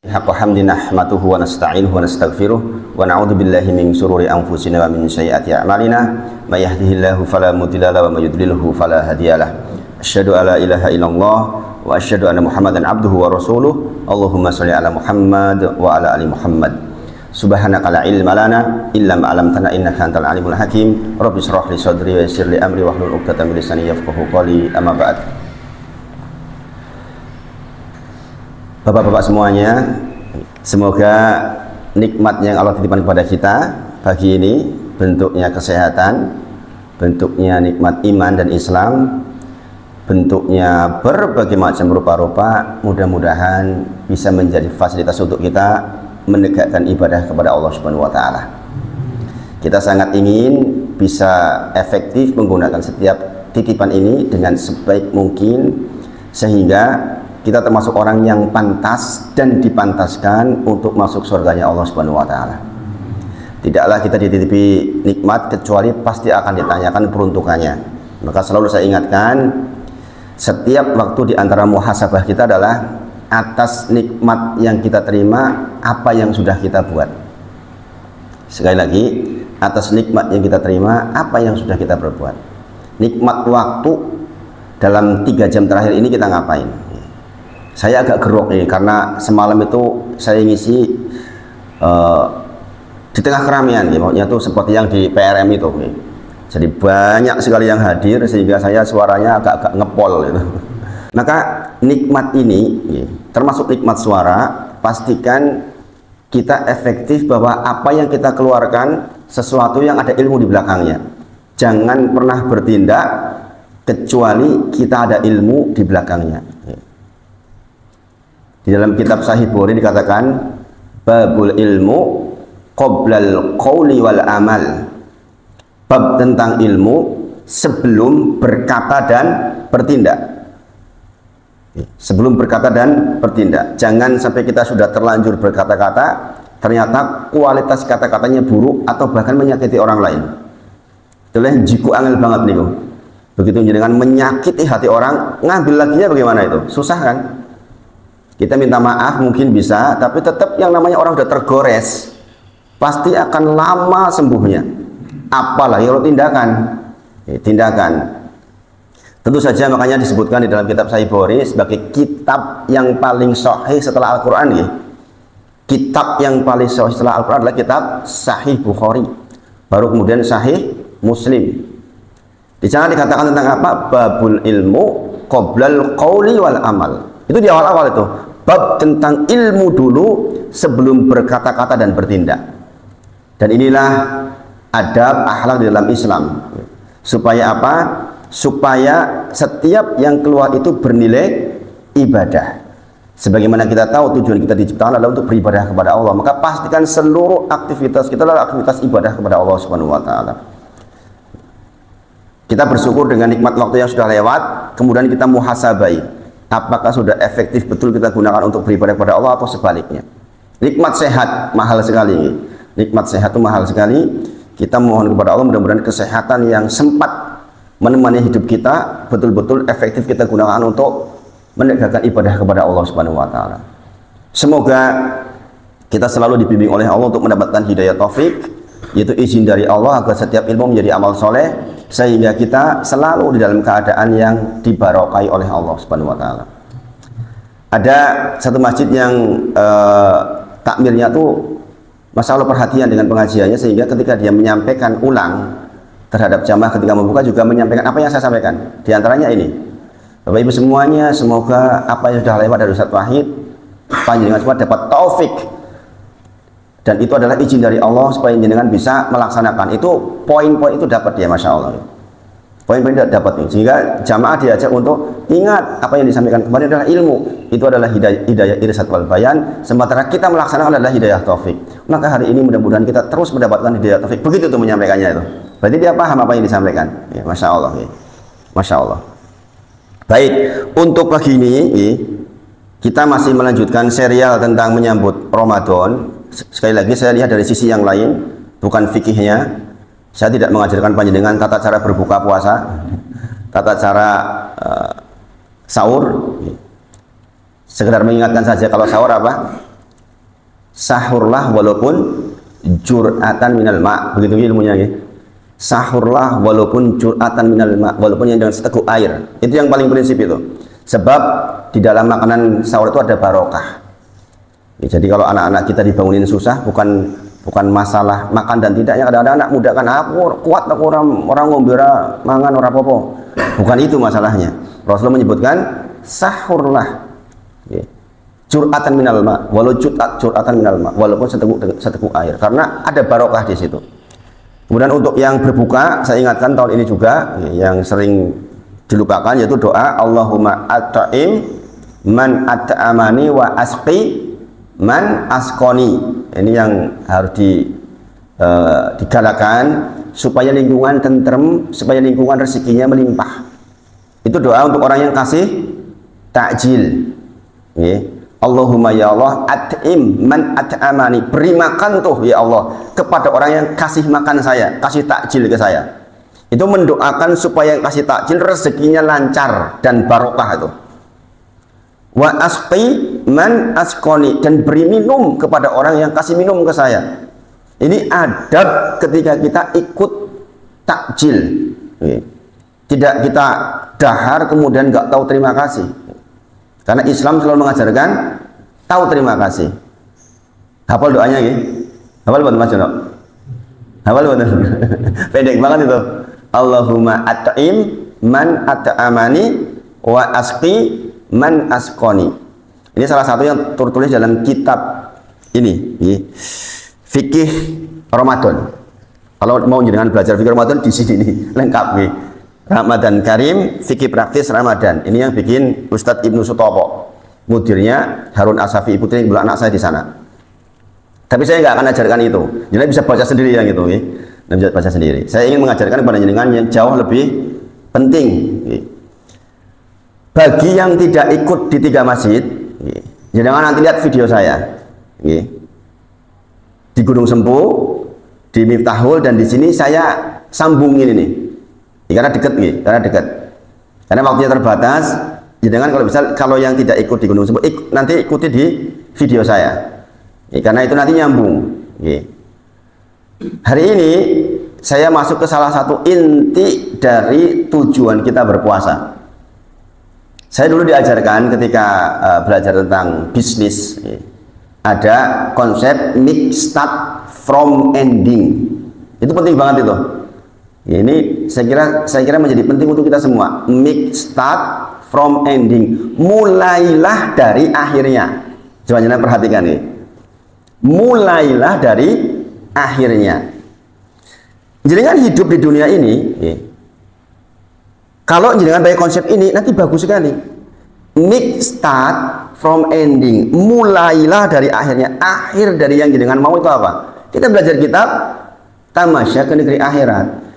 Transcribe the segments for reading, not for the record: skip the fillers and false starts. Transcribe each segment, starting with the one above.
Haqqa hamdi nahmaduhu wa nasta'inuhu wa nastaghfiruh wa na'udzu billahi min shururi anfusina wa min sayyiati a'malina may yahdihillahu fala mudilla lahu wa may yudlilhu fala hadiyalah. Asyhadu an la ilaha illallah wa asyhadu anna Muhammadan abduhu wa rasuluh. Allahumma shalli ala Muhammad wa ala ali Muhammad. Subhanaka la ilma lana illa ma 'allamtana innaka antal alimul hakim. Rabbi shrah li sadri wa yassir li amri wahlul 'uqdatam min lisani yafqahu qawli. Amma ba'd. Bapak-bapak semuanya, semoga nikmat yang Allah titipkan kepada kita pagi ini, bentuknya kesehatan, bentuknya nikmat iman dan Islam, bentuknya berbagai macam rupa-rupa, mudah-mudahan bisa menjadi fasilitas untuk kita menegakkan ibadah kepada Allah Subhanahu wa Ta'ala. Kita sangat ingin bisa efektif menggunakan setiap titipan ini dengan sebaik mungkin, sehingga kita termasuk orang yang pantas dan dipantaskan untuk masuk surganya Allah Subhanahu wa Ta'ala. Tidaklah kita dititipi nikmat kecuali pasti akan ditanyakan peruntukannya. Maka selalu saya ingatkan, setiap waktu di antara muhasabah kita adalah atas nikmat yang kita terima, apa yang sudah kita buat. Sekali lagi, atas nikmat yang kita terima, apa yang sudah kita perbuat. Nikmat waktu dalam 3 jam terakhir ini kita ngapain? Saya agak gerok nih karena semalam itu saya ngisi di tengah keramaian, maksudnya tuh seperti yang di PRM itu. Jadi banyak sekali yang hadir sehingga saya suaranya agak ngepol gitu. Maka nikmat ini, termasuk nikmat suara, pastikan kita efektif bahwa apa yang kita keluarkan sesuatu yang ada ilmu di belakangnya. Jangan pernah bertindak kecuali kita ada ilmu di belakangnya. Di dalam kitab Sahih Bukhari dikatakan babul ilmu qoblal qawli wal amal. Bab tentang ilmu sebelum berkata dan bertindak. Sebelum berkata dan bertindak. Jangan sampai kita sudah terlanjur berkata-kata, ternyata kualitas kata-katanya buruk atau bahkan menyakiti orang lain. Itulah jiku angel banget nih. Begitu dengan menyakiti hati orang, ngambil laginya bagaimana itu? Susah kan? Kita minta maaf mungkin bisa, tapi tetap yang namanya orang sudah tergores, pasti akan lama sembuhnya. Apalagi kalau tindakan. Tentu saja makanya disebutkan di dalam kitab Sahih Bukhari sebagai kitab yang paling sahih setelah Al-Quran. Kitab yang paling sahih setelah Al-Quran adalah kitab Sahih Bukhari, baru kemudian Sahih Muslim. Di sana dikatakan tentang apa? Babul ilmu qoblal qawli wal amal. Itu di awal-awal itu, bab tentang ilmu dulu sebelum berkata-kata dan bertindak. Dan inilah adab akhlak di dalam Islam. Supaya apa? Supaya setiap yang keluar itu bernilai ibadah. Sebagaimana kita tahu tujuan kita diciptakan adalah untuk beribadah kepada Allah, maka pastikan seluruh aktivitas kita adalah aktivitas ibadah kepada Allah Subhanahu wa Ta'ala. Kita bersyukur dengan nikmat waktu yang sudah lewat, kemudian kita muhasabai. Apakah sudah efektif betul kita gunakan untuk beribadah kepada Allah atau sebaliknya. Nikmat sehat mahal sekali. Nikmat sehat itu mahal sekali. Kita mohon kepada Allah mudah-mudahan kesehatan yang sempat menemani hidup kita betul-betul efektif kita gunakan untuk menegakkan ibadah kepada Allah Subhanahu wa Ta'ala. Semoga kita selalu dibimbing oleh Allah untuk mendapatkan hidayah taufik, yaitu izin dari Allah agar setiap ilmu menjadi amal soleh, sehingga kita selalu di dalam keadaan yang dibarokai oleh Allah Subhanahu wa Ta'ala. Ada satu masjid yang takmirnya tuh masalah perhatian dengan pengajiannya, sehingga ketika dia menyampaikan ulang terhadap jamaah ketika membuka juga menyampaikan apa yang saya sampaikan. Di antaranya ini, Bapak Ibu semuanya, semoga apa yang sudah lewat dari Ustaz Wahid panjenengan semua dapat taufik, dan itu adalah izin dari Allah supaya jenengan bisa melaksanakan. Itu poin-poin itu dapat dia, Masya Allah. Poin-poin dapat, sehingga jamaah diajak untuk ingat apa yang disampaikan kemarin adalah ilmu. Itu adalah hidayah irsyad wal bayan, sementara kita melaksanakan adalah hidayah taufik. Maka hari ini mudah-mudahan kita terus mendapatkan hidayah taufik. Begitu tuh menyampaikannya itu. Berarti dia paham apa yang disampaikan. Ya, Masya Allah. Ya. Masya Allah. Baik, untuk pagi ini kita masih melanjutkan serial tentang menyambut Ramadan. Sekali lagi saya lihat dari sisi yang lain, bukan fikihnya. Saya tidak mengajarkan panjenengan tata cara berbuka puasa, tata cara sahur. Sekedar mengingatkan saja kalau sahur apa? Sahurlah walaupun jur'atan minal ma'. Begitu ilmunya ya. Sahurlah walaupun jur'atan minal ma', walaupun yang dengan seteguk air. Itu yang paling prinsip itu. Sebab di dalam makanan sahur itu ada barokah. Ya, jadi kalau anak-anak kita dibangunin susah, bukan masalah makan dan tidaknya. Kadang-kadang anak muda kan aku kuat, aku orang ngombe mangan ora apa-apa. Bukan itu masalahnya. Rasulullah menyebutkan sahurlah. Ya. Jur'atan minal ma, jur'atan minal ma, walaupun seteguk air, karena ada barokah di situ. Kemudian untuk yang berbuka, saya ingatkan tahun ini juga yang sering dilupakan, yaitu doa Allahumma at'im man at'amani wa asqi man asqoni. Ini yang harus digalakan supaya lingkungan tentrem, supaya lingkungan rezekinya melimpah. Itu doa untuk orang yang kasih takjil. Ya. Allahumma ya Allah at'im man at'amani, beri makan tuh ya Allah kepada orang yang kasih makan saya, kasih takjil ke saya. Itu mendoakan supaya yang kasih takjil rezekinya lancar dan barokah itu. Wa asqi man asqoni, dan beri minum kepada orang yang kasih minum ke saya. Ini adab ketika kita ikut takjil. Tidak kita dahar kemudian nggak tahu terima kasih. Karena Islam selalu mengajarkan tahu terima kasih. Hafal doanya ya? Hafal buat Mas Jono? Hafal buat? Pendek banget itu. Allahumma at'im man at'amani wa asqi man asqoni. Ini salah satu yang tertulis dalam kitab ini, ya. Fikih Ramadan. Kalau mau jangan belajar fikih Ramadan di sini nih, lengkap ya. Ramadan Karim, fikih praktis Ramadan. Ini yang bikin Ustadz Ibnu Sutopo. Mudirnya Harun Asafi, putri anak saya di sana. Tapi saya nggak akan ajarkan itu. Jadi bisa baca sendiri yang itu, ya. Bisa baca sendiri. Saya ingin mengajarkan kepada jenengan yang jauh lebih penting. Ya. Bagi yang tidak ikut di 3 masjid, ya, jenengan nanti lihat video saya. Ya. Di Gunung Sempu, di Miftahul, dan di sini saya sambungin ini. Ya, karena dekat, ya, karena dekat. Karena waktunya terbatas. Jangan kalau yang tidak ikut di Gunung Sempu, nanti ikuti di video saya. Ya, karena itu nanti nyambung. Ya. Hari ini saya masuk ke salah satu inti dari tujuan kita berpuasa. Saya dulu diajarkan ketika belajar tentang bisnis, ya, ada konsep make start from ending. Itu penting banget itu. Ini saya kira menjadi penting untuk kita semua. Make start from ending. Mulailah dari akhirnya. Coba jangan perhatikan nih. Mulailah dari akhirnya. Jenengan hidup di dunia ini, ya, kalau jenengan pakai konsep ini nanti bagus sekali. Make start from ending. Mulailah dari akhirnya. Akhir dari yang jenengan mau itu apa? Kita belajar kitab Tamasya ke Negeri Akhirat.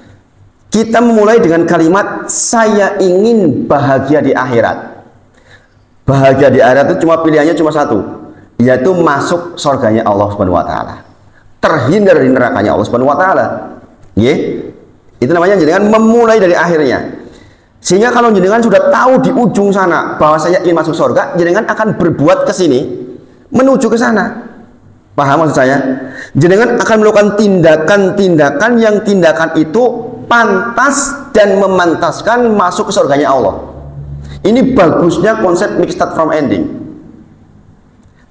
Kita memulai dengan kalimat saya ingin bahagia di akhirat. Bahagia di akhirat itu pilihannya cuma satu, yaitu masuk surganya Allah Subhanahu wa taala. Terhindar dari nerakanya Allah Subhanahu wa taala. Itu namanya jenengan memulai dari akhirnya. Sehingga kalau jenengan sudah tahu di ujung sana bahwa saya ingin masuk surga, jenengan akan berbuat ke sini menuju ke sana. Paham maksud saya? Jenengan akan melakukan tindakan-tindakan yang tindakan itu pantas dan memantaskan masuk ke surganya Allah. Ini bagusnya konsep make start from ending.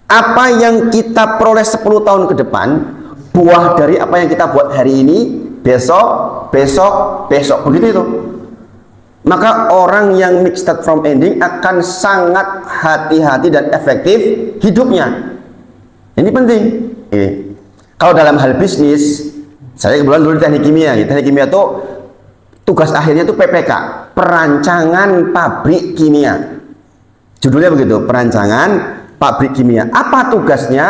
Apa yang kita peroleh 10 tahun ke depan, buah dari apa yang kita buat hari ini, besok, begitu itu. Maka orang yang make start from ending akan sangat hati-hati dan efektif hidupnya. Ini penting. Kalau dalam hal bisnis, saya kebetulan dulu di teknik kimia. Teknik kimia itu tugas akhirnya itu PPK, perancangan pabrik kimia. Judulnya begitu, perancangan pabrik kimia. Apa tugasnya?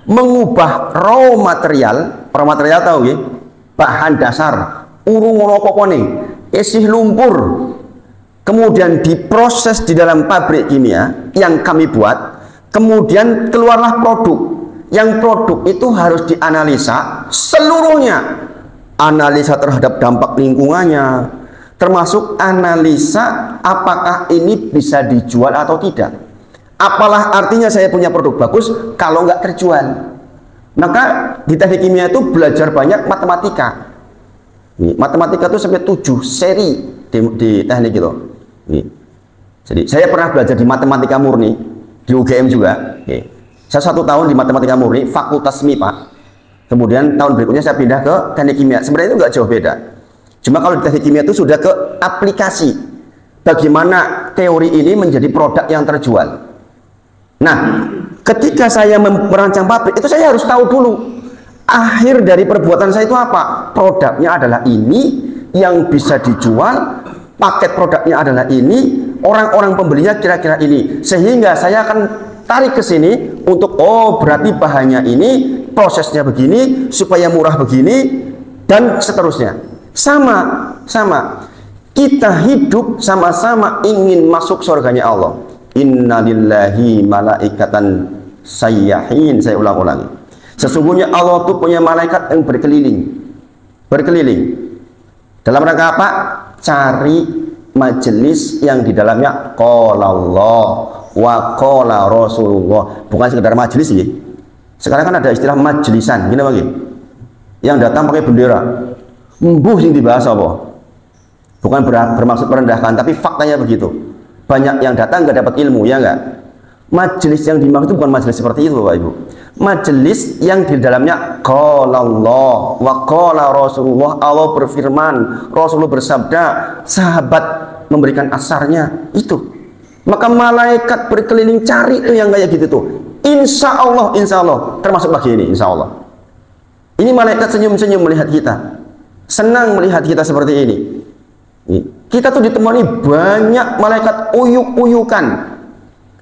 Mengubah raw material tahu ya? Bahan dasar, urung apa-apa nih, isih lumpur, kemudian diproses di dalam pabrik kimia yang kami buat, kemudian keluarlah produk. Yang produk itu harus dianalisa seluruhnya, analisa terhadap dampak lingkungannya, termasuk analisa apakah ini bisa dijual atau tidak. Apalah artinya saya punya produk bagus kalau nggak terjual. Maka di teknik kimia itu belajar banyak matematika. Matematika itu sampai 7 seri di teknik itu. Jadi saya pernah belajar di matematika murni di UGM juga. Saya 1 tahun di matematika murni Fakultas MIPA. Kemudian tahun berikutnya saya pindah ke teknik kimia. Sebenarnya itu nggak jauh beda. Cuma kalau di teknik kimia itu sudah ke aplikasi. Bagaimana teori ini menjadi produk yang terjual. Nah, ketika saya merancang pabrik itu saya harus tahu dulu akhir dari perbuatan saya itu apa. Produknya adalah ini yang bisa dijual, paket produknya adalah ini, orang-orang pembelinya kira-kira ini, sehingga saya akan tarik ke sini untuk berarti bahannya ini, prosesnya begini supaya murah begini, dan seterusnya. Sama kita hidup sama-sama ingin masuk surganya Allah. Innalillahi malaikatan sayyahin. Saya ulang-ulangi, sesungguhnya Allah itu punya malaikat yang berkeliling dalam rangka apa? Cari majelis yang di dalamnya qala Allah wa qala Rasulullah. Bukan sekedar majelis ya. Sekarang kan ada istilah majelisan, gini lagi. Yang datang pakai bendera. Mbuh sing dibahas apa? Bukan bermaksud merendahkan, tapi faktanya begitu. Banyak yang datang nggak dapat ilmu, ya enggak? Majelis yang dimaksud itu bukan majelis seperti itu, Bapak Ibu. Majelis yang di dalamnya qala Allah wa qala Rasulullah. Allah berfirman, Rasulullah bersabda, sahabat memberikan asarnya itu. Maka malaikat berkeliling cari itu yang kayak gitu tuh. Insya Allah termasuk pagi ini, insya Allah. Ini malaikat senyum-senyum melihat kita, senang melihat kita seperti ini. Kita tuh ditemani banyak malaikat uyuk-uyukan.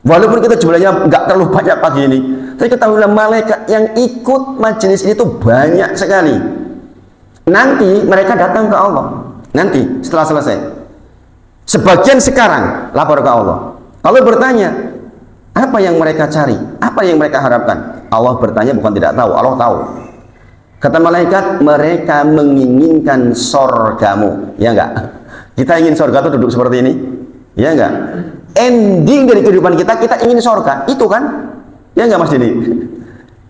Walaupun kita jumlahnya nggak terlalu banyak pagi ini, tapi ketahuilah malaikat yang ikut majelis ini tuh banyak sekali. Nanti mereka datang ke Allah. Nanti setelah selesai, sebagian sekarang lapor ke Allah. Allah bertanya, apa yang mereka cari? Apa yang mereka harapkan? Allah bertanya bukan tidak tahu, Allah tahu. Kata malaikat, mereka menginginkan sorgamu. Ya enggak? Kita ingin sorga itu duduk seperti ini, ya enggak? Ending dari kehidupan kita ingin sorga, itu kan? Ya enggak Mas Dini?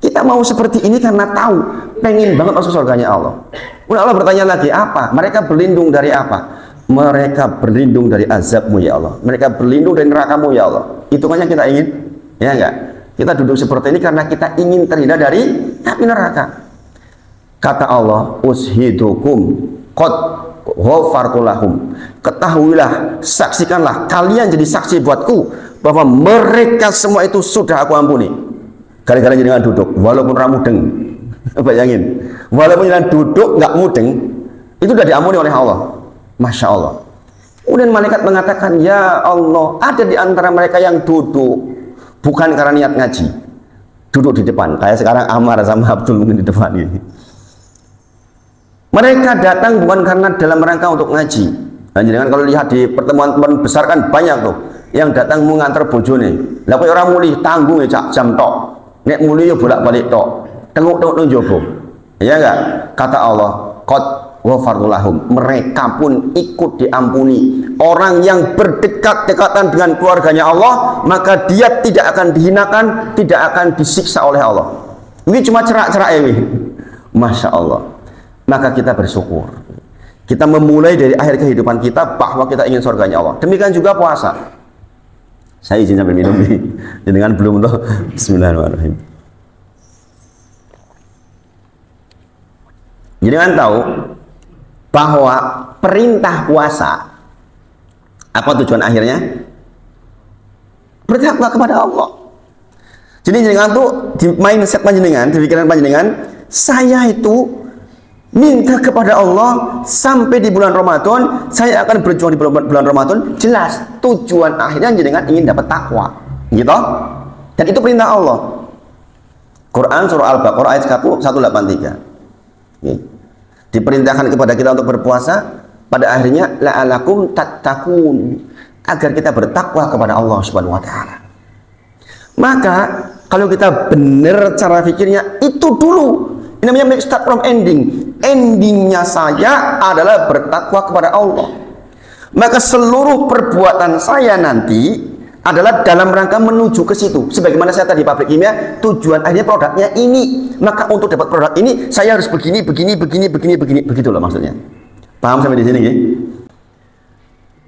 Kita mau seperti ini karena tahu, pengen banget masuk surganya Allah. Kemudian Allah bertanya lagi, apa? Mereka berlindung dari apa? Mereka berlindung dari azabmu ya Allah. Mereka berlindung dari nerakamu ya Allah. Itu kan yang kita ingin, ya enggak? Kita duduk seperti ini karena kita ingin terhindar dari api neraka. Kata Allah, ushidukum qad ghafartu lahum. Ketahuilah, saksikanlah, kalian jadi saksi buatku bahwa mereka semua itu sudah aku ampuni. Gara-gara jangan duduk, walaupun ramudeng. Bayangin, walaupun jangan duduk nggak mudeng, itu sudah diampuni oleh Allah. Masya Allah. Kemudian malaikat mengatakan, ya Allah, ada di antara mereka yang duduk bukan karena niat ngaji, duduk di depan. Kayak sekarang Amar sama Abdul mungkin di depan ini. Mereka datang bukan karena dalam rangka untuk ngaji. Dan jangan kalau lihat di pertemuan besar kan banyak tuh yang datang mau nganter bojone. Lah kowe ora mulih tanggung ya jam tok. Nek mulih ya bolak-balik tok. Tengok-tengok nang jowo. Ya enggak? Kata Allah, qad ghafartu lahum. Mereka pun ikut diampuni. Orang yang berdekat-dekatan dengan keluarganya Allah, maka dia tidak akan dihinakan, tidak akan disiksa oleh Allah. Ini cuma cerak-cerak ini. Masya Allah. Maka kita bersyukur. Kita memulai dari akhir kehidupan kita bahwa kita ingin surganya Allah. Demikian juga puasa. Saya izin sambil minum nih. Dengan belum tuh. Bismillahirrahmanirrahim. Jadi kan tahu bahwa perintah puasa apa tujuan akhirnya? Bertakwa kepada Allah. Jadi jenengan tuh di mindset panjenengan, di pikiran panjenengan, saya itu minta kepada Allah sampai di bulan Ramadan, saya akan berjuang di bulan Ramadan. Jelas tujuan akhirnya jenengan ingin dapat takwa, gitu. Dan itu perintah Allah. Quran surah Al-Baqarah ayat 183. Diperintahkan kepada kita untuk berpuasa, pada akhirnya la'alakum tattaqun, agar kita bertakwa kepada Allah Subhanahu wa taala. Maka kalau kita benar cara pikirnya itu dulu. Ini namanya make start from ending. Endingnya saya adalah bertakwa kepada Allah. Maka seluruh perbuatan saya nanti adalah dalam rangka menuju ke situ. Sebagaimana saya tadi pabrik kimia, tujuan akhirnya produknya ini. Maka untuk dapat produk ini saya harus begini, begitu loh maksudnya. Paham sampai di sini ya?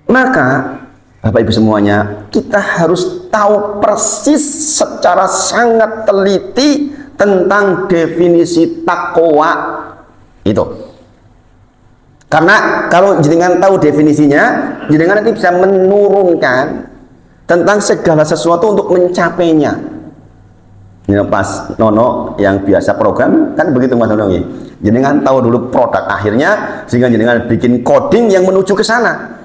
Maka Bapak Ibu semuanya, kita harus tahu persis secara sangat teliti tentang definisi takwa itu. Karena kalau jenengan tahu definisinya, jenengan nanti bisa menurunkan tentang segala sesuatu untuk mencapainya. Ini pas Nono yang biasa program kan begitu Mas Nono ya. Jenengan tahu dulu produk akhirnya sehingga jenengan bikin coding yang menuju ke sana.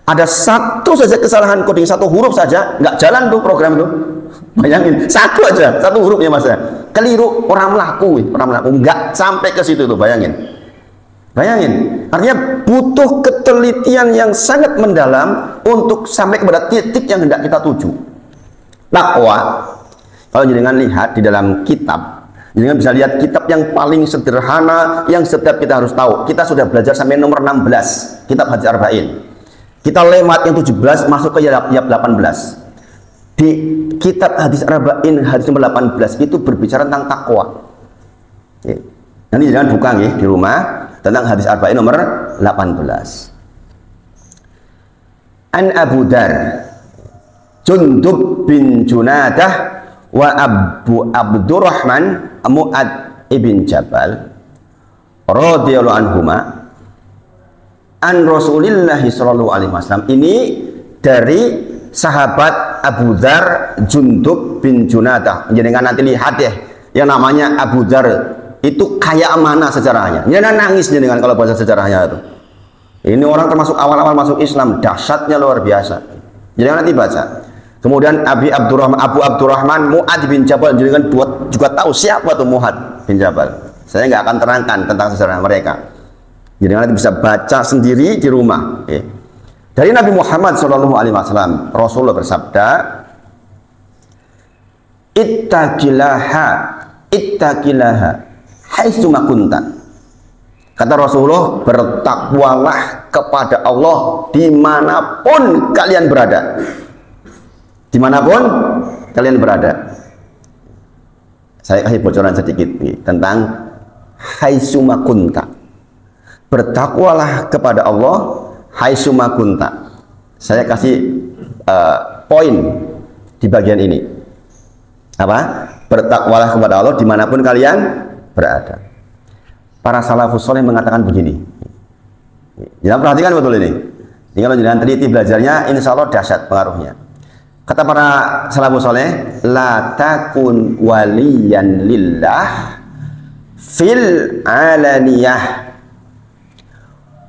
Ada satu saja kesalahan coding, satu huruf saja nggak jalan tuh program itu. Bayangin, satu aja, satu huruf ya Mas ya. Keliru, orang melaku nggak sampai ke situ tuh, bayangin. Artinya butuh ketelitian yang sangat mendalam untuk sampai kepada titik yang hendak kita tuju. Takwa, kalau jenengan lihat di dalam kitab, jenengan bisa lihat kitab yang paling sederhana yang setiap kita harus tahu. Kita sudah belajar sampai nomor 16, kitab Hadis Arba'in. Kita lewat yang 17 masuk ke bab 18. Di kitab Hadis Arba'in hadis nomor 18 itu berbicara tentang takwa. Nanti jangan buka ya di rumah tentang Hadis Arba'in nomor 18. An Abu Dar Jundub bin Junadah wa Abu Abdurrahman Mu'ad ibn Jabal radhiyallahu anhuma an Rasulillah sallallahu alaihi wasallam. Ini dari sahabat Abu Dar Jundub bin Junadah. Jangan nanti lihat ya, yang namanya Abu Dar itu kayak mana sejarahnya. Jangan nangis dengan kalau baca sejarahnya itu. Ini orang termasuk awal-awal masuk Islam, dahsyatnya luar biasa. Jangan nanti baca. Kemudian Abu Abdurrahman Mu'ad bin Jabal, jangan buat juga tahu siapa tuh Mu'ad bin Jabal. Saya nggak akan terangkan tentang sejarah mereka. Jadi nanti bisa baca sendiri di rumah. Dari Nabi Muhammad SAW, Rasulullah bersabda, ittaqilaha haitsu ma kunta. Kata Rasulullah, bertakwalah kepada Allah dimanapun kalian berada. Dimanapun kalian berada. Saya kasih bocoran sedikit tentang haitsu ma kunta. Bertakwalah kepada Allah haitsu ma kunta. Saya kasih poin di bagian ini. Apa? Bertakwalah kepada Allah dimanapun kalian berada. Para salafus soleh mengatakan begini. Jangan perhatikan betul ini. Jadi kalau jangan teliti belajarnya, insya Allah dahsyat pengaruhnya. Kata para salafus soleh, la takun waliyan lillah fil alaniyah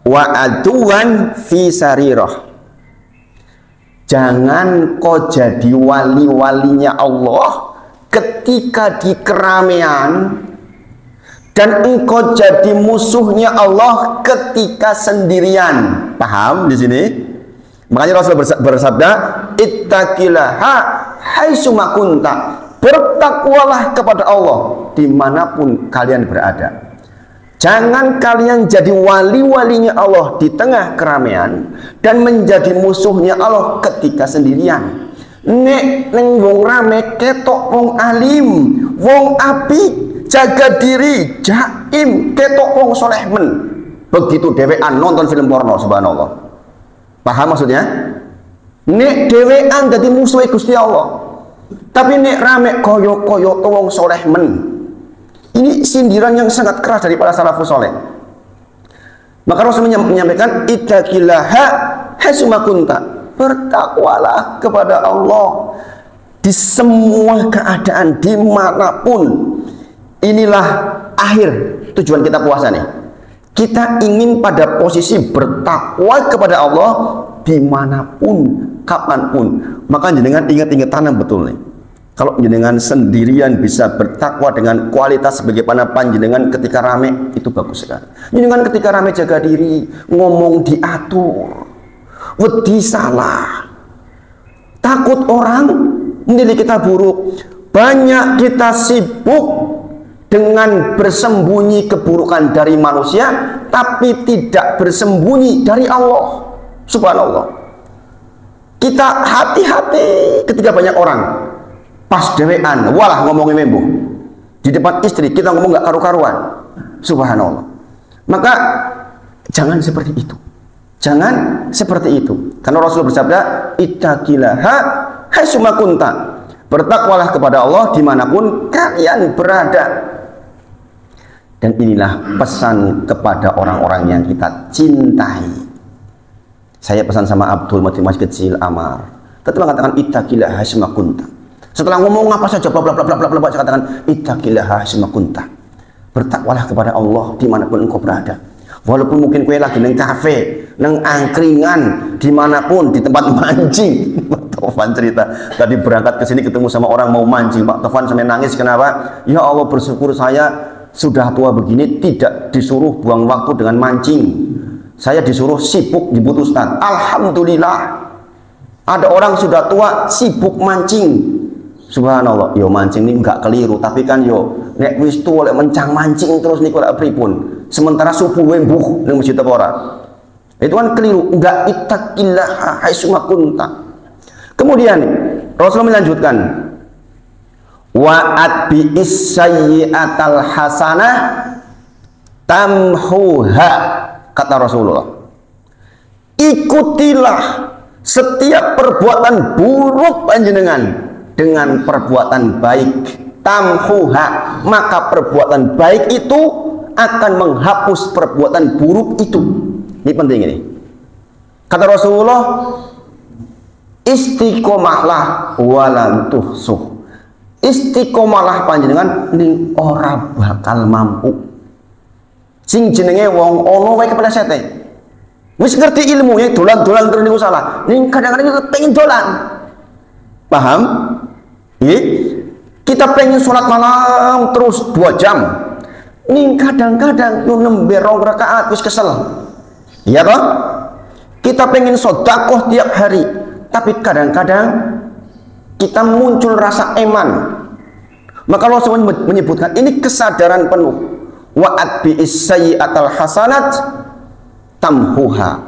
wa aduan fi sarirah. Jangan kau jadi wali-walinya Allah ketika di keramaian, dan engkau jadi musuhnya Allah ketika sendirian. Paham di sini? Makanya Rasul bersabda, ittaqilaha haitsu ma kunta. Bertakwalah kepada Allah dimanapun kalian berada. Jangan kalian jadi wali-walinya Allah di tengah keramaian dan menjadi musuhnya Allah ketika sendirian. Nek neng wong rame ketok wong alim, wong apik, jaga diri, jaim, ketok wong soleh men. Begitu dewean nonton film porno, subhanallah. Paham maksudnya? Nek dewean jadi musuh Gusti Allah. Tapi nek rame koyo-koyo wong soleh men. Ini sindiran yang sangat keras dari para salafus soleh. Maka Rasul menyampaikan, ittaqilaha haitsu ma kunta. Bertakwalah kepada Allah di semua keadaan, dimanapun. Inilah akhir tujuan kita puasa nih. Kita ingin pada posisi bertakwa kepada Allah dimanapun, kapanpun. Maka jenengan ingat-ingat tanam betul nih. Kalau jenengan sendirian bisa bertakwa dengan kualitas sebagaimana panjenengan ketika rame, itu bagus sekali. Jenengan ketika rame jaga diri, ngomong diatur, wedi salah, takut orang menilai kita buruk. Banyak kita sibuk dengan bersembunyi keburukan dari manusia, tapi tidak bersembunyi dari Allah. Subhanallah. Kita hati-hati ketika banyak orang. Pas dewean, walah ngomongin membuh. Di depan istri kita ngomong nggak karu-karuan. Subhanallah. Maka jangan seperti itu. Jangan seperti itu. Karena Rasul bersabda, ittaqillaha haitsuma kunta. Bertakwalah kepada Allah dimanapun kalian berada. Dan inilah pesan kepada orang-orang yang kita cintai. Saya pesan sama Abdul masih kecil, Amar, tetap mengatakan ittaqillaha haitsuma kunta. Setelah ngomong apa saja bla bla bla bla bla, saya katakan ittaqillaha haitsuma kunta. Bertakwalah kepada Allah dimanapun engkau berada. Walaupun mungkin kue lagi neng kafe, neng angkringan, dimanapun, di tempat mancing. Pak Taufan cerita tadi berangkat ke sini ketemu sama orang mau mancing. Pak Taufan sampai nangis, kenapa? Ya Allah, bersyukur saya sudah tua begini tidak disuruh buang waktu dengan mancing. Saya disuruh sibuk di butuh Ustaz. Alhamdulillah. Ada orang sudah tua sibuk mancing. Subhanallah. Yo mancing ini enggak keliru, tapi kan yo nek wis tuwa lek mencang mancing terus niku lek pripun? Sementara subuh wembuh ning masjid ora. Itu kan keliru. Enggak, ittaqillah haitsuma kunta. Kemudian Rasulullah melanjutkan, wa'at bi'is sayyi'atal hasanah tamhuha. Kata Rasulullah, ikutilah setiap perbuatan buruk panjenengan dengan perbuatan baik, tamhuha, maka perbuatan baik itu akan menghapus perbuatan buruk itu. Ini penting ini. Kata Rasulullah, istiqomahlah walan tuhsuh. Istiqomahlah panjenengan ning ora bakal mampu. Sing jenenge wong ono wae kepleset. Wis ngerti ilmu ya dolan-dolan terus niku salah. Ning kadang-kadang pengen dolan. Paham? Nggih. Kita pengen sholat malam terus 2 jam. Ning kadang-kadang nembe 2 rakaat wis kesel. Iya toh? Kita pengen sedekah tiap hari, tapi kadang-kadang kita muncul rasa eman. Maka Rasulullah menyebutkan ini kesadaran penuh. Wa'at bi'is sayyi'atal hasanat tamhuha.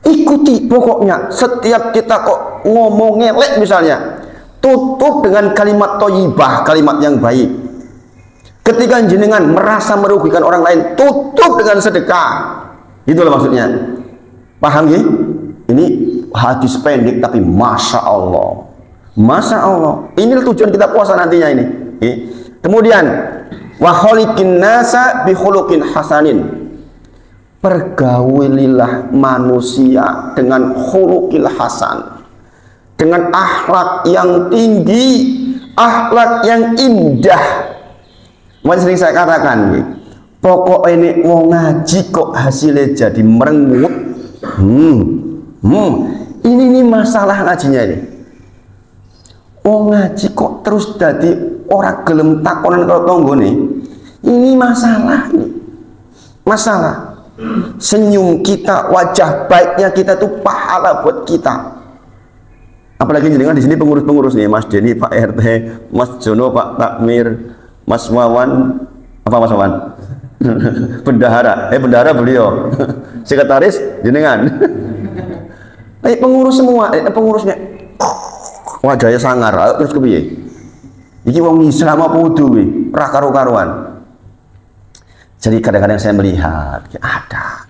Ikuti pokoknya. Setiap kita kok ngomong ngelek misalnya, tutup dengan kalimat thayyibah, kalimat yang baik. Ketika jenengan merasa merugikan orang lain, tutup dengan sedekah. Itulah maksudnya. Paham ya? Ini hadis pendek tapi masya Allah. Masya Allah. Inilah tujuan kita puasa nantinya ini. Kemudian wa khaliqin nasa bi khuluqin hasanin. Pergaulilah manusia dengan khuluqil hasan, dengan akhlak yang tinggi, akhlak yang indah. Masih sering saya katakan, pokok ini wong ngaji kok hasilnya jadi merengut. Ini masalah ngajinya ini. Wong ngaji kok terus jadi orang gelem takonan kalau tonggo nih. Ini masalah ini. Masalah. Senyum kita, wajah baiknya kita tuh pahala buat kita. Apalagi jenengan di sini pengurus-pengurus nih, Mas Denny, Pak RT, Mas Jono, Pak Takmir, Mas Wawan, apa Mas Wawan? Bendahara, bendahara beliau. Sekretaris jenengan. Pengurus semua, pengurusnya. Wajahnya sangar, terus kepiye? Iki wong Islam apa kudu kuwi? Ora karo-karuan. Jadi kadang-kadang saya melihat ada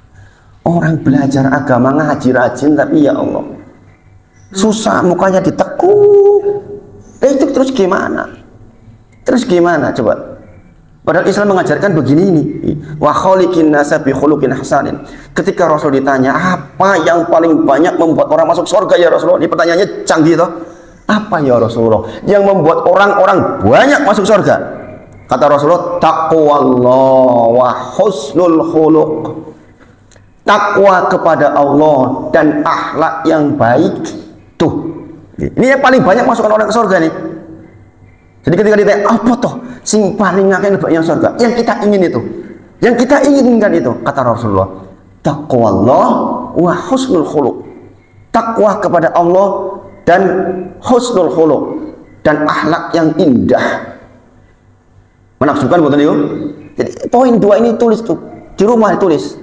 orang belajar agama ngaji rajin tapi ya Allah susah mukanya ditekuk. Itu terus gimana? Terus gimana coba? Padahal Islam mengajarkan begini ini. Wa khaliqin nasa bi khuluqin hasanin. Ketika Rasul ditanya, apa yang paling banyak membuat orang masuk surga ya Rasulullah? Ini pertanyaannya canggih toh. Apa ya Rasulullah yang membuat orang-orang banyak masuk surga? Kata Rasulullah, taqwallah wa husnul khuluq. Takwa kepada Allah dan akhlak yang baik. Tuh. Ini yang paling banyak masukkan orang ke surga nih. Jadi ketika ditanya, apa toh sing paling ngakeh yang surga? Yang kita ingin itu. Yang kita inginkan itu, kata Rasulullah, taqwallah wa husnul khuluq. Takwa kepada Allah dan husnul khuluq, dan akhlak yang indah. Menafsirkan buatan itu. Jadi poin 2 ini tulis tuh di rumah, tulis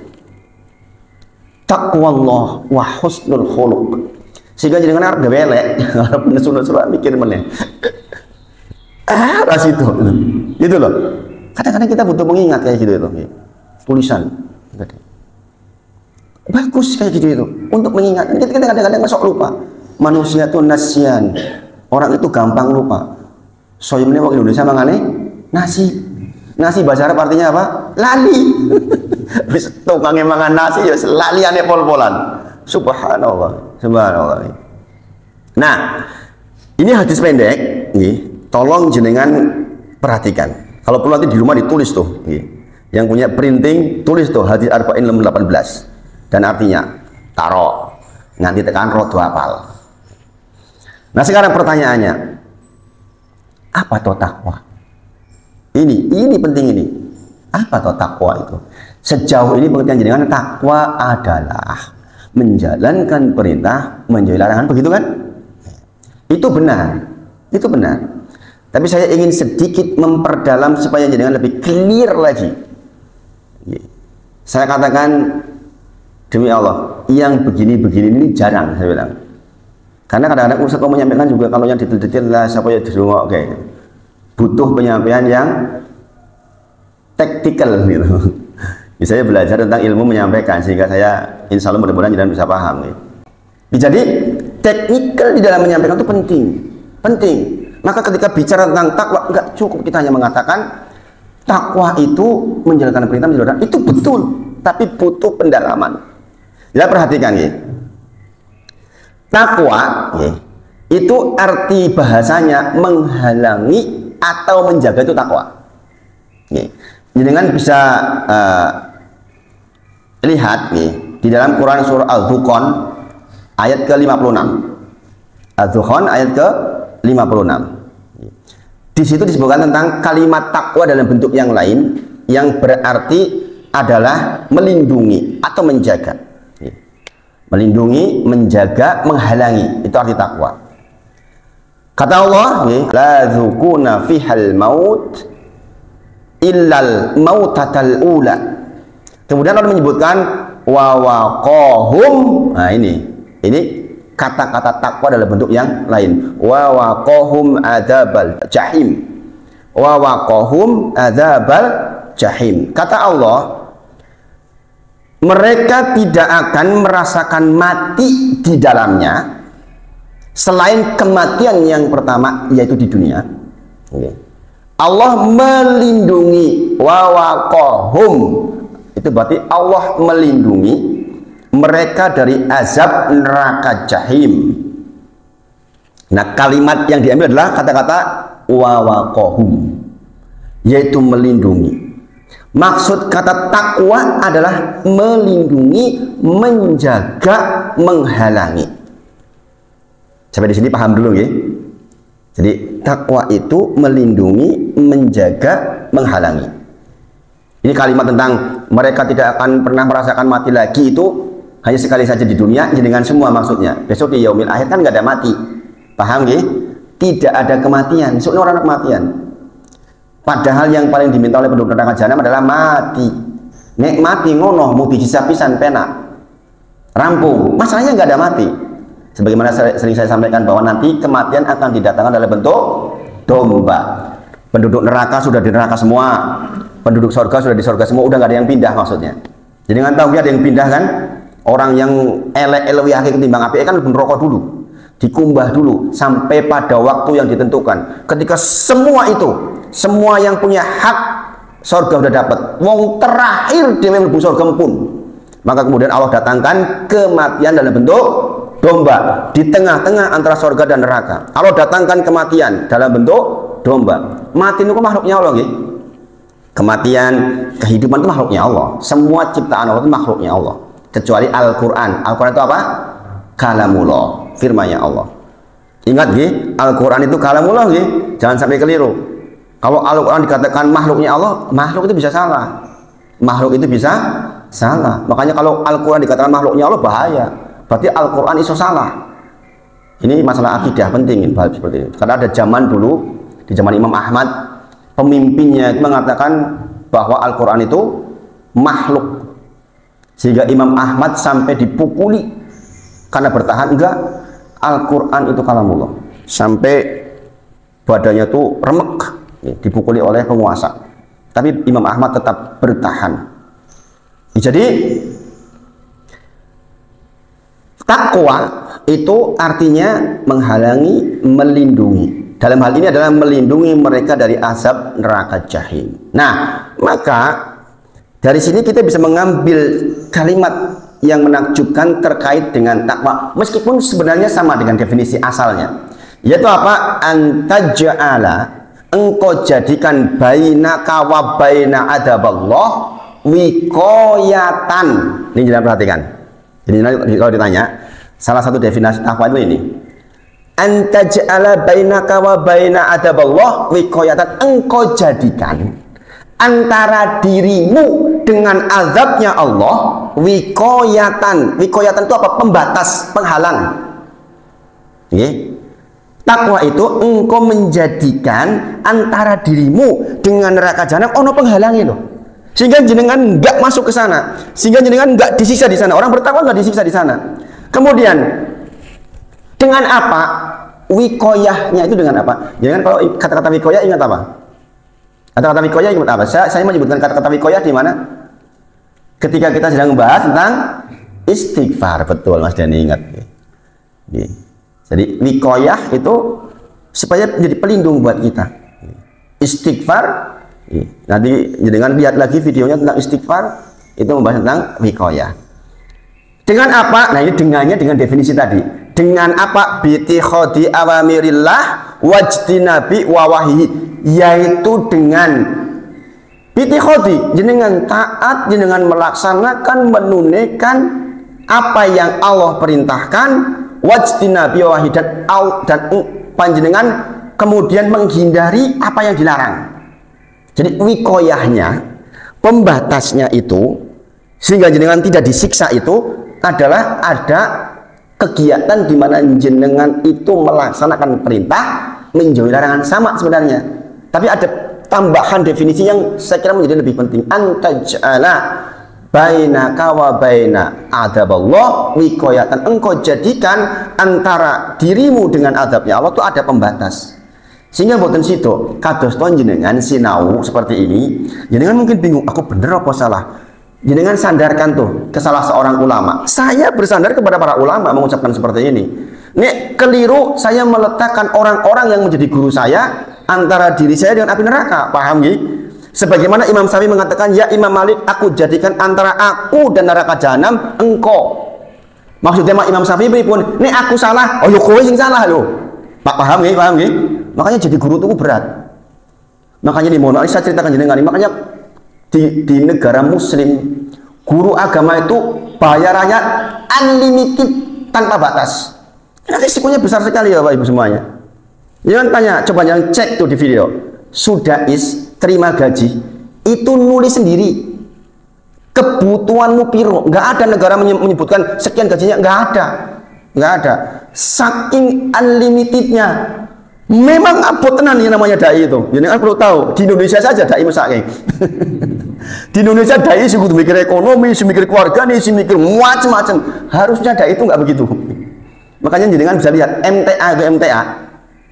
taqwallah wa husnul khuluq. Sehingga jenengan arep gawe elek, arep nesu-nesu mikir meneh. Ras itu. Gitu loh. Kadang-kadang kita butuh mengingat kayak gitu itu. Tulisan. Bagus kayak gitu itu. Untuk mengingat. Kita kadang-kadang sok lupa. Manusia itu nasyan. Orang itu gampang lupa. Soalnya wong Indonesia mangane nasi. Nasi bahasa Arab artinya apa? Lali. Wis tukange mangan nasi ya laliane pol-polan. Subhanallah. Subhanallah. Nah, ini hadis pendek, nih. Tolong jenengan perhatikan. Kalau perlu nanti di rumah ditulis tuh, nih. Yang punya printing tulis tuh hadis arba'in lembar 18. Dan artinya taro. Nanti tekan roh hafal. Nah, sekarang pertanyaannya, apa itu takwa? Ini penting ini. Apa itu takwa itu? Sejauh ini pengertian jenengan takwa adalah menjalankan perintah, menjauhi larangan, begitu kan? Itu benar. Itu benar. Tapi saya ingin sedikit memperdalam supaya jenengan lebih clear lagi. Saya katakan demi Allah, yang begini-begini ini jarang saya bilang. Karena kadang-kadang Ustaz mau menyampaikan juga kalau yang detail-detail lah siapa ya dirungok kayak butuh penyampaian yang taktikal gitu. Saya belajar tentang ilmu menyampaikan sehingga saya insya Allah mudah-mudahan jangan bisa paham nih. Jadi teknikal di dalam menyampaikan itu penting. Maka ketika bicara tentang takwa nggak cukup kita hanya mengatakan takwa itu menjalankan perintah menjalankan itu betul, tapi butuh pendalaman. Ya perhatikan ya. Takwa ya, itu arti bahasanya menghalangi atau menjaga itu takwa. Ya. Jangan bisa lihat nih di dalam Quran surah Al-Dukhan ayat ke-56. Al-Dukhan ayat ke-56. Di situ disebutkan tentang kalimat takwa dalam bentuk yang lain yang berarti adalah melindungi atau menjaga. Melindungi, menjaga, menghalangi. Itu arti takwa. Kata Allah, la dzukuna fihal maut illal mautatal ula. Kemudian Allah menyebutkan wa waqahum. Nah ini kata-kata takwa dalam bentuk yang lain. Wa waqahum adzabal jahim. Wa waqahum adzabal jahim. Kata Allah, mereka tidak akan merasakan mati di dalamnya selain kematian yang pertama yaitu di dunia. Allah melindungi wa waqahum. Itu berarti Allah melindungi mereka dari azab neraka jahim. Nah, kalimat yang diambil adalah kata-kata wa waqahum, yaitu melindungi. Maksud kata takwa adalah melindungi, menjaga, menghalangi. Sampai di sini paham dulu ya. Jadi takwa itu melindungi, menjaga, menghalangi. Ini kalimat tentang mereka tidak akan pernah merasakan mati lagi itu hanya sekali saja di dunia, dengan semua maksudnya. Besok di yaumil akhir kan nggak ada mati. Paham ya? Tidak ada kematian. Soalnya orang kematian. Padahal yang paling diminta oleh penduduk neraka jahanam adalah mati. Nek mati ngono mau dihisab-pisan penak. Rampung. Masalahnya nggak ada mati. Sebagaimana sering saya sampaikan bahwa nanti kematian akan didatangkan dalam bentuk domba. Penduduk neraka sudah di neraka semua. Penduduk surga sudah di surga semua. Udah nggak ada yang pindah maksudnya. Jadi nggak tahu ya ada yang pindah kan? Orang yang elek-elek akhir ketimbang api kan neraka dulu. Dikumbah dulu sampai pada waktu yang ditentukan. Ketika semua itu semua yang punya hak surga udah dapat, wong terakhir dia mlebu surga pun, maka kemudian Allah datangkan kematian dalam bentuk domba di tengah-tengah antara surga dan neraka. Allah datangkan kematian dalam bentuk domba. Mati itu makhluknya Allah gitu. Kematian, kehidupan itu makhluknya Allah. Semua ciptaan Allah itu makhluknya Allah, kecuali Al-Quran. Al-Quran itu apa? Kalamullah, firman-Nya Allah. Ingat gitu, Al-Quran itu kalamullah gitu. Jangan sampai keliru. Kalau Al-Quran dikatakan makhluknya Allah, makhluk itu bisa salah. Makhluk itu bisa salah. Makanya kalau Al-Quran dikatakan makhluknya Allah, bahaya. Berarti Al-Quran iso salah. Ini masalah akidah penting seperti itu. Karena ada zaman dulu, di zaman Imam Ahmad, pemimpinnya itu mengatakan bahwa Al-Quran itu makhluk. Sehingga Imam Ahmad sampai dipukuli karena bertahan enggak. Al-Quran itu kalamullah, sampai badannya tuh remek, dipukuli oleh penguasa. Tapi Imam Ahmad tetap bertahan. Jadi takwa itu artinya menghalangi, melindungi. Dalam hal ini adalah melindungi mereka dari azab neraka jahim. Nah, maka dari sini kita bisa mengambil kalimat yang menakjubkan terkait dengan takwa, meskipun sebenarnya sama dengan definisi asalnya, yaitu apa? Antaja'ala, engkau jadikan bainaka wa baina adaballah wikoyatan. Ini jangan perhatikan. Jadi kalau ditanya, salah satu definisi takwa itu ini, antaja'ala bainaka wa baina adaballah wikoyatan, engkau jadikan antara dirimu dengan azabnya Allah wikoyatan. Wikoyatan itu apa? Pembatas, penghalang. Takwa itu engkau menjadikan antara dirimu dengan neraka jahanam ono penghalangnya loh, sehingga jenengan nggak masuk ke sana, sehingga jenengan nggak disiksa di sana. Orang bertakwa nggak disiksa di sana. Kemudian dengan apa? Wikoyahnya itu dengan apa? Jangan kalau kata-kata wikoyah ingat apa? Kata-kata wikoyah ingat apa? Saya menyebutkan kata-kata wikoyah di mana? Ketika kita sedang membahas tentang istighfar. Betul, Mas Dani ingat. Jadi wikoyah itu supaya menjadi pelindung buat kita. Istighfar, nanti dengan lihat lagi videonya tentang istighfar, itu membahas tentang wikoyah. Dengan apa? Nah, ini dengannya dengan definisi tadi. Dengan apa? Bitikhodi awamirillah wajtinabi wawahi, yaitu dengan bitikhodi, jenengan taat, jenengan melaksanakan, menunaikan apa yang Allah perintahkan, wajtinabi wawahi, dan panjenengan kemudian menghindari apa yang dilarang. Jadi wikoyahnya, pembatasnya itu, sehingga jenengan tidak disiksa itu adalah ada kegiatan di mana jenengan itu melaksanakan perintah, menjauhi larangan. Sama sebenarnya, tapi ada tambahan definisi yang saya kira menjadi lebih penting. Antaj'ala bainaka wa baina adaballah wikoyatan, engkau jadikan antara dirimu dengan adabnya Allah itu ada pembatas, sehingga boten situ kados ton jenengan sinau seperti ini, jenengan mungkin bingung, aku bener apa salah? Jenengan sandarkan tuh ke salah seorang ulama. Saya bersandar kepada para ulama mengucapkan seperti ini. Nek keliru saya meletakkan orang-orang yang menjadi guru saya antara diri saya dengan api neraka. Paham nggih? Sebagaimana Imam Syafi'i mengatakan, ya Imam Malik, aku jadikan antara aku dan neraka jahanam engkau. Maksudnya Imam Syafi'i pun, nek aku salah, oh yo kowe sing salah lho. Pak paham nggih? Paham nggih? Makanya jadi guru itu berat. Makanya di mohon saya ceritakan jenengan, makanya di negara muslim guru agama itu bayarannya unlimited, tanpa batas. Risikonya besar sekali ya Bapak Ibu semuanya. Jangan tanya, coba yang cek tuh di video. Sudais terima gaji itu nulis sendiri kebutuhanmu piro. Nggak ada negara menyebutkan sekian gajinya, nggak ada. Saking unlimitednya. Memang abot tenan yang namanya dai itu. Jadi kan perlu tahu, di Indonesia saja dai mesake. Di Indonesia dai sih kudu mikir ekonomi, sih mikir keluarga nih, sih mikir macam-macam. Harusnya dai itu nggak begitu. Makanya jenengan bisa lihat MTA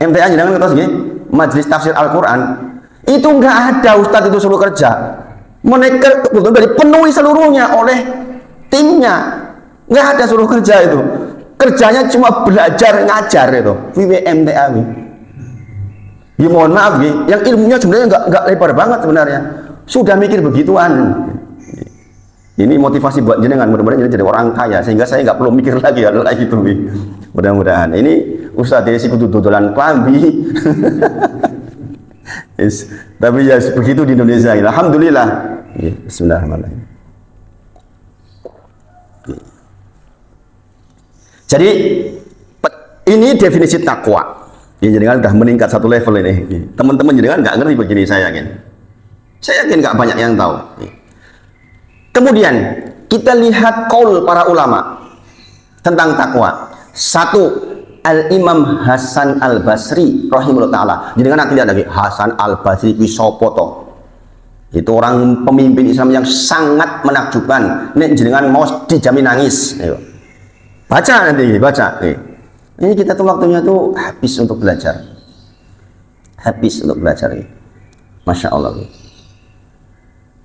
jenengan terus gini, Majelis Tafsir Al-Quran itu nggak ada ustadz itu suruh kerja. Mereka dipenuhi seluruhnya oleh timnya, nggak ada suruh kerja itu. Kerjanya cuma belajar ngajar itu. MTA. Ya mohon maaf yang ilmunya sebenarnya nggak lebar banget sebenarnya. Sudah mikir begituan. Ini motivasi buat jenengan, mudah-mudahan jadi orang kaya sehingga saya nggak perlu mikir lagi hal kayak gitu. Mudah-mudahan. Ini Ustadz Desi kudu dodolan klambi. Yes. Tapi ya begitu di Indonesia. Alhamdulillah. Bismillahirrahmanirrahim. Jadi ini definisi takwa. Ya, jenengan sudah meningkat satu level ini. Teman-teman jenengan nggak ngerti begini, saya yakin. Saya yakin nggak banyak yang tahu. Kemudian kita lihat qaul para ulama tentang takwa. Satu, Al-Imam Hasan Al-Basri rahimahullah ta'ala. Jenengan nanti lihat lagi, Hasan Al-Basri kuwi sapa to? Itu orang pemimpin Islam yang sangat menakjubkan. Nek jenengan mau dijamin nangis. Ayo. Baca nanti, baca. Ini kita tuh waktunya tuh habis untuk belajar. Habis untuk belajar ini. Masya Allah.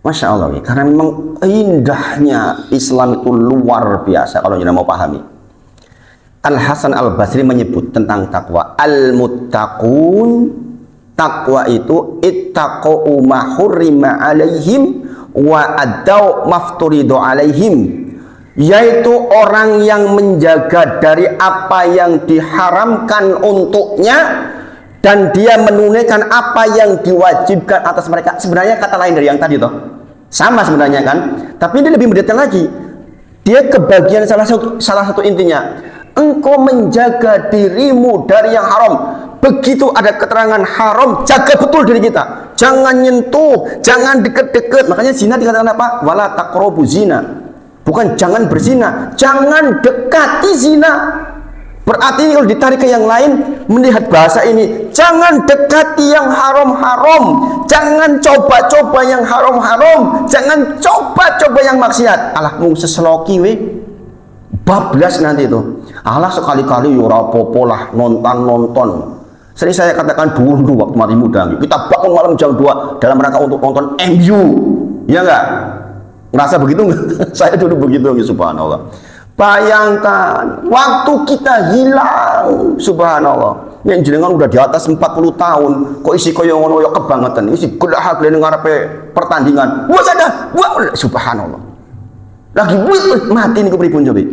Masya Allah. Karena memang indahnya Islam itu luar biasa kalau kita mau pahami. Al-Hasan Al-Basri menyebut tentang takwa. Al-muttaqun, takwa itu ittaqu ma hurrima alaihim wa adau mafturidu alaihim, yaitu orang yang menjaga dari apa yang diharamkan untuknya dan dia menunaikan apa yang diwajibkan atas mereka. Sebenarnya kata lain dari yang tadi toh, sama sebenarnya kan, tapi ini lebih mendetail lagi. Dia kebagian salah satu intinya, engkau menjaga dirimu dari yang haram. Begitu ada keterangan haram, jaga betul diri kita, jangan nyentuh, jangan deket-deket. Makanya zina dikatakan apa? Wala taqrabu zina. Bukan jangan berzina, jangan dekati zina. Berarti kalau ditarik ke yang lain, melihat bahasa ini, jangan dekati yang haram-haram, jangan coba-coba yang haram-haram, jangan coba-coba yang maksiat. Alah mung seseloki we, bablas nanti itu. Alah sekali-kali yura popo lah, nonton. Sering saya katakan dulu waktu mati muda, kita bangun malam jam 2 dalam rangka untuk nonton MU, ya enggak? Ngerasa begitu enggak? Saya dulu begitu, subhanallah. Bayangkan waktu kita hilang, subhanallah. Yang jenengan udah di atas 40 tahun, kok isi koyo ngono yo kebangetan, isi gelahak lene ngarepe pertandingan. Wah ada, wah subhanallah. Lagi mati niku pripun coba?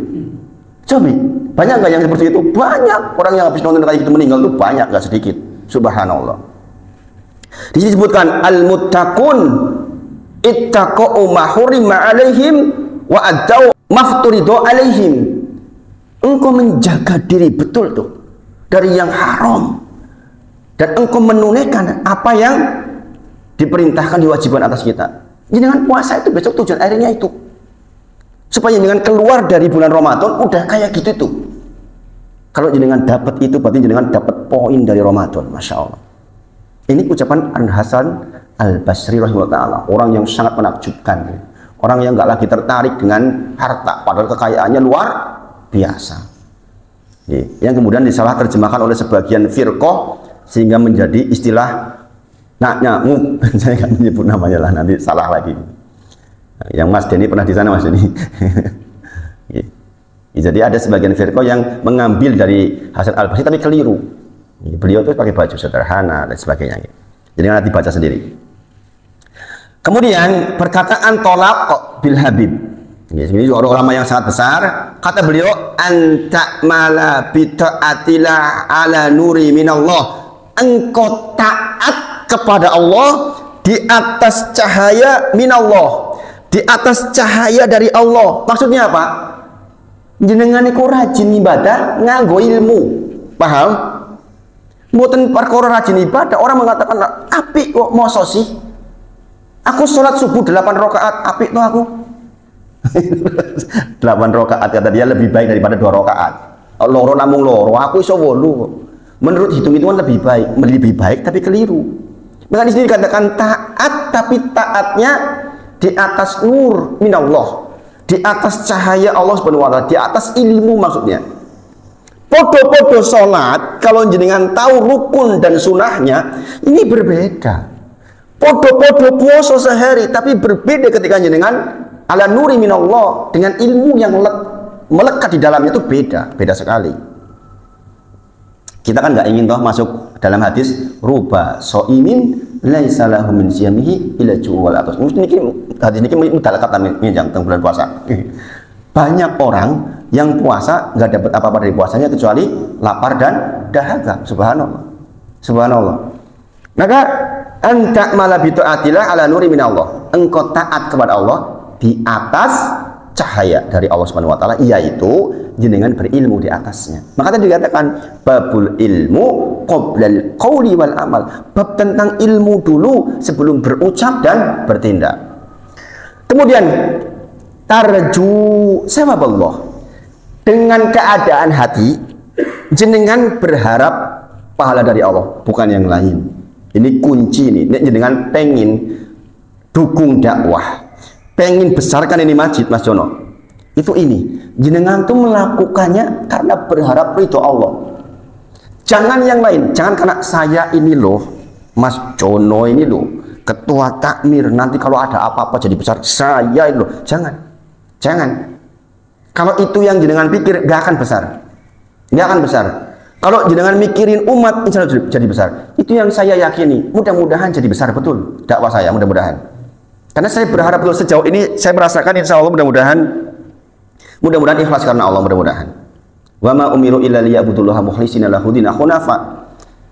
Coba, banyak nggak yang seperti itu? Banyak orang yang habis nonton kayak gitu meninggal tuh banyak, nggak sedikit. Subhanallah. Di sini disebutkan al-muttaqun ittaqu ma hurima alaihim wa adau mafturidu alaihim. Engkau menjaga diri betul tuh dari yang haram dan engkau menunaikan apa yang diperintahkan, diwajibkan atas kita. Jadi dengan puasa itu besok tujuan akhirnya itu supaya dengan keluar dari bulan Ramadan udah kayak gitu tuh. Kalau jenengan dapat itu berarti jenengan dapat poin dari Ramadan. Masya Allah. Ini ucapan Al-Hasan Al-Basri rahimahullah ta'ala, orang yang sangat menakjubkan, orang yang nggak lagi tertarik dengan harta padahal kekayaannya luar biasa, yang kemudian disalah terjemahkan oleh sebagian firqah sehingga menjadi istilah nyamuk. Saya nggak menyebut namanya lah, nanti salah lagi. Yang Mas Denny pernah di sana, Mas Denny. Jadi ada sebagian firqah yang mengambil dari Hasan Al-Basri tapi keliru. Beliau itu pakai baju sederhana dan sebagainya. Jadi nanti baca sendiri. Kemudian perkataan tolak bil habib. Ini juga ulama yang sangat besar. Kata beliau, anta mala bi ta'atillah ala nuri minallah. Engkau taat kepada Allah di atas cahaya minallah, di atas cahaya dari Allah. Maksudnya apa? Jenengan iku rajin ibadah nganggo ilmu. Paham? Mboten perkara rajin ibadah, orang mengatakan apik kok moso sih? Aku sholat subuh 8 rakaat, apik tuh aku. 8 rakaat kata dia lebih baik daripada 2 rakaat. Loro namung loro, aku iso 8. Menurut hitung-hitungan lebih baik tapi keliru. Maka di sini dikatakan taat, tapi taatnya di atas nur minallah, di atas cahaya Allah Subhanahu wa taala, di atas ilmu maksudnya. Podo-podo sholat, kalau jenengan tahu rukun dan sunahnya, ini berbeda. Podo-podo puasa sehari, tapi berbeda ketika jenengan ala nuri minallah, dengan ilmu yang melekat di dalamnya itu beda sekali. Kita kan nggak ingin toh masuk dalam hadis ruba so'imin laisa lahu min siyamihi ila ju'wal atas. Mesti hadis ini mudalakatan menjang tentang bulan puasa. Banyak orang yang puasa nggak dapat apa-apa dari puasanya kecuali lapar dan dahaga. Subhanallah. Subhanallah. Maka anta mala bi ta'atillah ala nuri minallah. Engkau taat kepada Allah di atas cahaya dari Allah Subhanahu wa taala, yaitu jenengan berilmu di atasnya. Maka tadi dikatakan babul ilmu qoblal qauli wal amal. Bab tentang ilmu dulu sebelum berucap dan bertindak. Kemudian tarju sawaballah. Dengan keadaan hati jenengan berharap pahala dari Allah, bukan yang lain. Ini kunci nih. Nek jenengan pengen dukung dakwah, pengen besarkan ini masjid, Mas Jono, itu ini jenengan tuh melakukannya karena berharap ridho Allah, Jangan yang lain, jangan karena saya ini loh, Mas Jono ini loh, ketua takmir, nanti kalau ada apa-apa jadi besar, saya ini loh. Jangan. Kalau itu yang jenengan pikir, gak akan besar. Gak akan besar. Kalau jenengan mikirin umat, insya Allah jadi besar. Itu yang saya yakini. Mudah-mudahan jadi besar betul dakwah saya, mudah-mudahan. Karena saya berharap betul sejauh ini, saya merasakan insya Allah mudah-mudahan ikhlas karena Allah, mudah-mudahan. Wa ma umiru illa liya'budullaha mukhlishina lahu dina hunafa.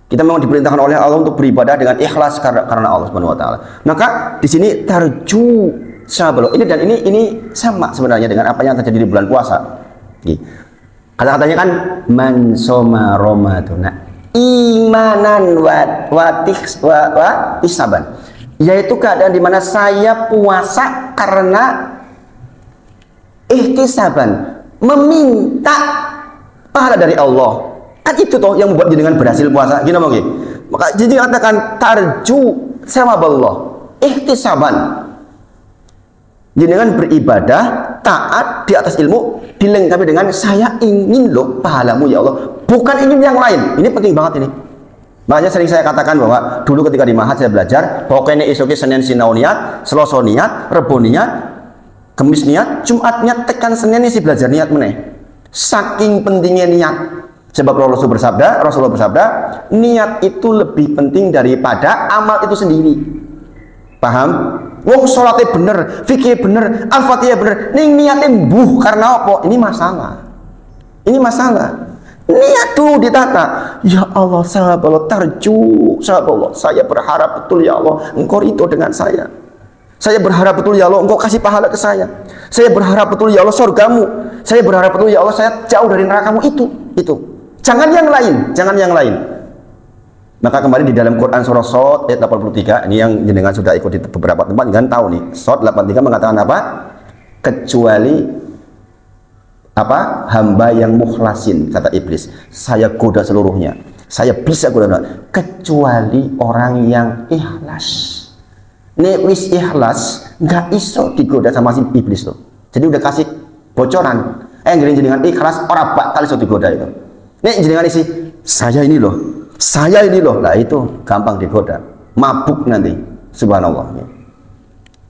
Kita memang diperintahkan oleh Allah untuk beribadah dengan ikhlas karena Allah Subhanahu wa taala. Maka di sini tarju sabar. Ini dan ini sama sebenarnya dengan apa yang terjadi di bulan puasa. Kata-katanya kan man soma ramadana imanan wa ihtisaban. Yaitu keadaan di mana saya puasa karena ihtisaban, meminta pahala dari Allah. Kan itu toh yang membuat jenengan berhasil puasa. Gini mongki. Maka jadi katakan tarju sawaballah ihtisaban. Jenengan beribadah taat di atas ilmu dilengkapi dengan saya ingin loh pahalamu ya Allah, bukan ingin yang lain. Ini penting banget ini. Makanya sering saya katakan bahwa dulu ketika di Mahat saya belajar pokoknya isoki Senin sinau niat, Selasa niat, Rebo niat, Kamis niat, Jumat niat, tekan Senin ini si belajar niat meneh. Saking pentingnya niat. Sebab Rasulullah bersabda, niat itu lebih penting daripada amal itu sendiri. Paham? Wong sholatnya bener, fikih bener, al-fatihah bener, ning niatnya buh karena apa? Ini masalah. Niat dulu ditata. Ya Allah, sahabat tarju, sahabat Allah, saya berharap betul ya Allah, Engkau ridho dengan saya. Saya berharap betul ya Allah, Engkau kasih pahala ke saya. Saya berharap betul ya Allah surgamu. Saya berharap betul ya Allah, saya jauh dari nerakamu. Itu. Jangan yang lain. Maka kemarin di dalam Quran surah Shad ayat 83, ini yang jenengan sudah ikut di beberapa tempat, jangan tahu nih. Shad 83 mengatakan apa? Kecuali apa? Hamba yang mukhlasin, kata iblis. Saya goda seluruhnya. Saya bisa goda kecuali orang yang ikhlas. Nek wis ikhlas, nggak iso digoda sama si iblis tuh. Jadi udah kasih bocoran. Jenengan ikhlas orang bakal iso digoda itu. Nek jenengan isi saya ini loh, lah itu gampang digoda, mabuk nanti, subhanallah.